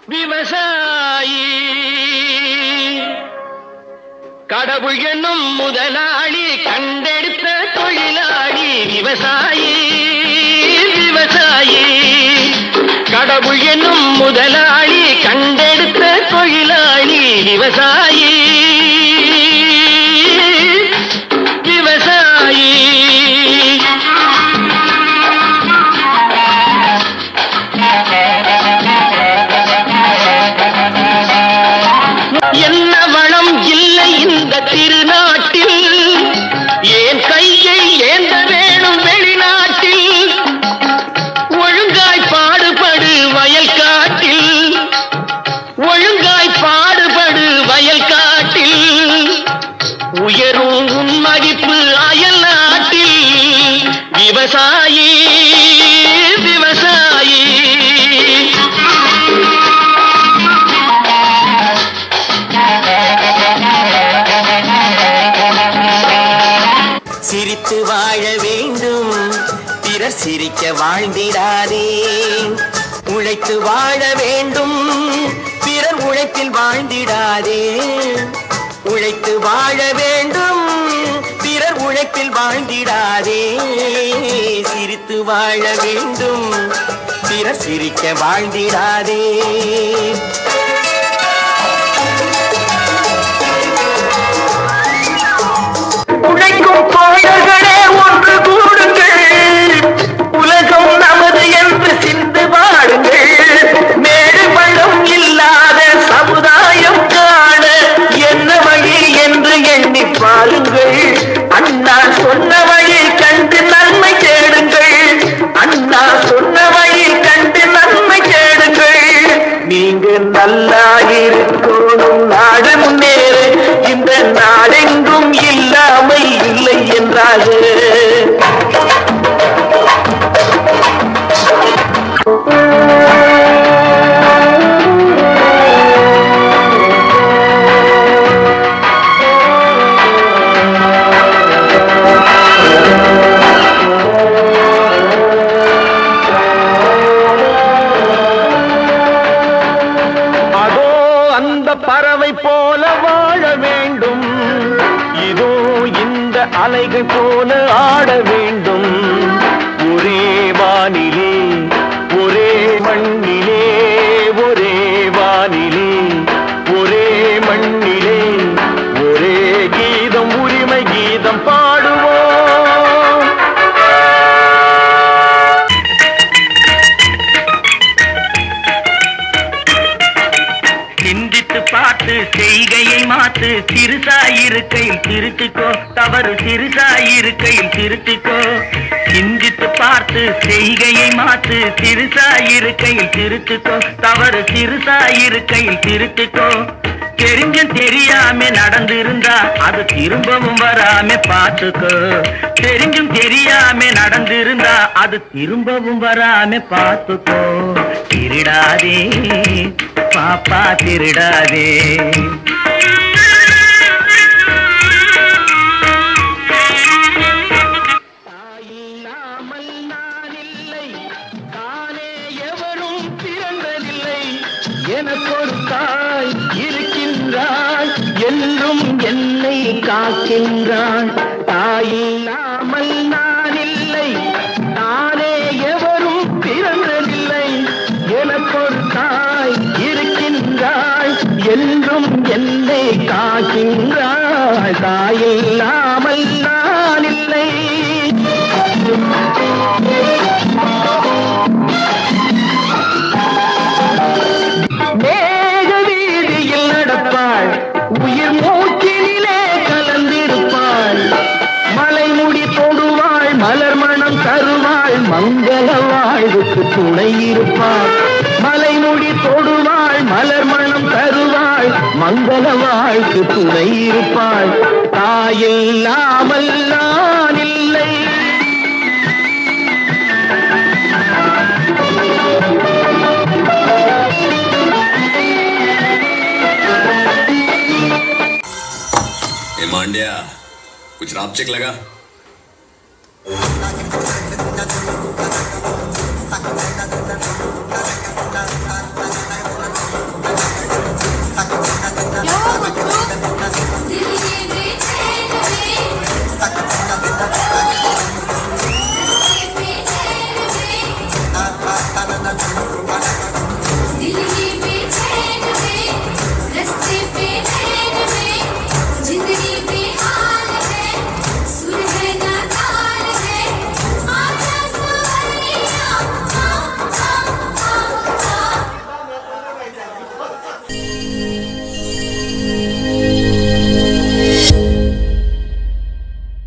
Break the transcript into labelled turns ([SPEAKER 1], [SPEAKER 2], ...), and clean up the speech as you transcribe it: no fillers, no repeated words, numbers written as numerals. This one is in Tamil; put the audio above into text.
[SPEAKER 1] விவசாயி கடவுள் என்னும் முதலாளி கண்டெடுத்த தொழிலாளி விவசாயி விவசாயி கடவுள் என்னும் முதலாளி கண்டெடுத்த தொழிலாளி விவசாயி விவசாயி என்ன வளம் இல்லை இந்த திருநாட்டில் ஏன் கையை ஏந்த வேணும் வெளிநாட்டில் ஒழுங்காய் பாடுபடு வயல் காட்டில் ஒழுங்காய் பாடுபடு வயல் காட்டில் உயரும் உன் மதிப்பு அயல் நாட்டில் விவசாயி விவசாயி
[SPEAKER 2] சிரித்து வாழ வேண்டும் பிறர் சிரிக்க வாழ்ந்திடாதே உழைத்து வாழ வேண்டும் பிறர் உழைப்பில் வாழ்ந்திடாதே உழைத்து வாழ வேண்டும் பிறர் உழைப்பில் வாழ்ந்திடாதே சிரித்து வாழ வேண்டும் பிறர் சிரிக்க வாழ்ந்திடாதே
[SPEAKER 1] உழைக்கும் தோழர்களே ஒன்று கூடுங்கள் உலகம் நமது என்று சிந்து பாடுங்கள் மேடு பள்ளம் இல்லாத சமுதாயம் காண என்ன வழி என்று எண்ணி பாருங்கள் அண்ணா சொன்ன வழி கண்டு நன்மை தேடுங்கள் அண்ணா சொன்ன வழி கண்டு நன்மை தேடுங்கள் நீங்க நல்லா இருக்கணும் நாடு முன்னேறு இந்த நாடெங்கும் இல்லாமை இல்லை என்றாக பறவை போல வாழ வேண்டும் இதோ இந்த அலைகள் போல ஆட வேண்டும் ஒரே வானிலே ஒரே மண்ணிலே ஒரே வானிலே ஒரே மண்ணிலே ஒரே கீதம் உரிமை கீதம் பாடுவோம் சிந்தித்து பார்த்து செய்கையை மாத்து சிறுசாயிருக்கையில் திருத்திக்கோ தவறு சிறுசாயிருக்கையில் திருத்திக்கோ சிந்தித்து பார்த்து செய்கையை மாத்து சிறுசாயிருக்கையில் திருத்திக்கோ தவறு சிறுசாயிருக்கையில் திருத்திக்கோ தெரிஞ்சும் தெரியாம நடந்திருந்தா அது திரும்பவும் வராம பார்த்துக்கோ தெரிஞ்சும் தெரியாம நடந்திருந்தா அது திரும்பவும் வராம பார்த்துக்கோ திருடாதே பாப்பா திருடாதே தாயில்லாமல் நான் இல்லை தானே எவரும் பிறந்ததில்லை எனக்கொரு தாய் இருக்கின்றாள் என்றும் என்னை காக்கின்றாள் தாயில்லாமல் நான் இல்லை தானே எவரும் பிறந்ததில்லை எனக்கொரு தாய் இருக்கின்றாள் என்றும் என்னை காக்கின்றாள் தாயில்லாமல் நான் இல்லை மேக வீதியில் நடப்பாள் உயிர் மூச்சினிலே கலந்திருப்பாள் மலைமுடி தொடுவாள் மலர் மணம் தருவாள் மங்கள வாழ்வுக்கு துணை இருப்பாள் மலைமுடி தொடுவாள் மலர் மணம் தருவாள் மங்கள வாழ்க்கு துணை இருப்பாள் தாயில்லாமல் நான் இல்லை
[SPEAKER 3] मांड्या कुछ राप चेक लगा